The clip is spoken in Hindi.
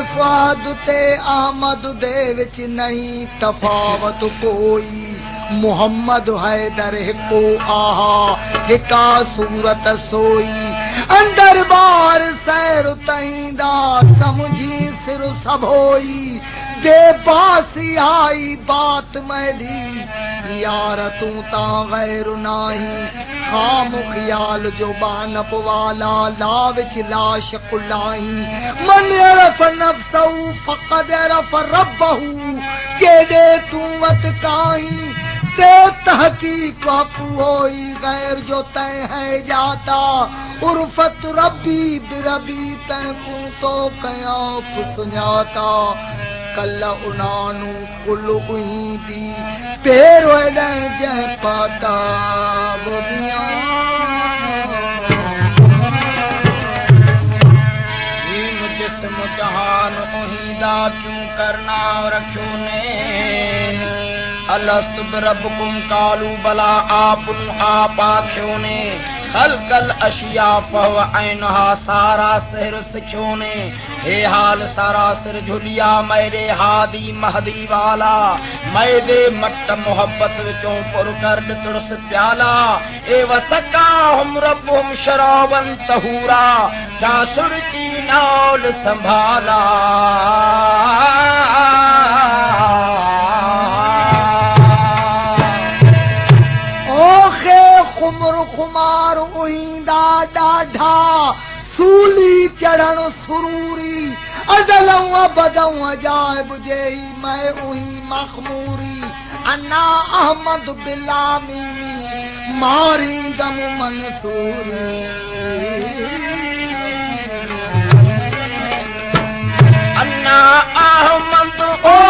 फहद ते अहमद दे विच नहीं तफावत कोई। मुहम्मद हैदर हिको आहा हिका सूरत सोई। अंदर बार सैर तईंदा समझी सिर सबोई। दे बासी आई बात मैदी यार तू ता गैर नाही। खाम ख्याल जो बानप वाला लाविच लाश कुलाई। मन अरफ नफ्सहू फकद अरफ रब्बहू। के दे तू वत काई ते तहकीक होई। गैर जो तय है जाता उर्फत रब्बी बिरबी तय को तो कया सुञाता। कल उनानू कुल उही दी पेरो जै पाता वो बिया। जिस्म जहान उहीदा क्यों करना रखो ने। अलस्तु बिरब्बिकुम कालू बला आपुन आप आख्यो ने। खलकल अशिया फव ऐनहा सारा सिर सिख्यो ने। हे हाल सारा सिर झुलिया मेरे हादी महदी वाला। मैदे मट मोहब्बत विचों पुर कर तुरस प्याला। ए वसका हम रब्बुम शराबन तहूरा। जा सुर की नाल संभाला। खुमार उहींदा डाढ़ा सूली चढ़ण सुरूरी। अज़लऊं अबदऊं अजाइब जेही मैं उही मखमूरी। अन्ना अहमद बिला मीमी मारींदम मंसूरी। अन्ना अहमद ओ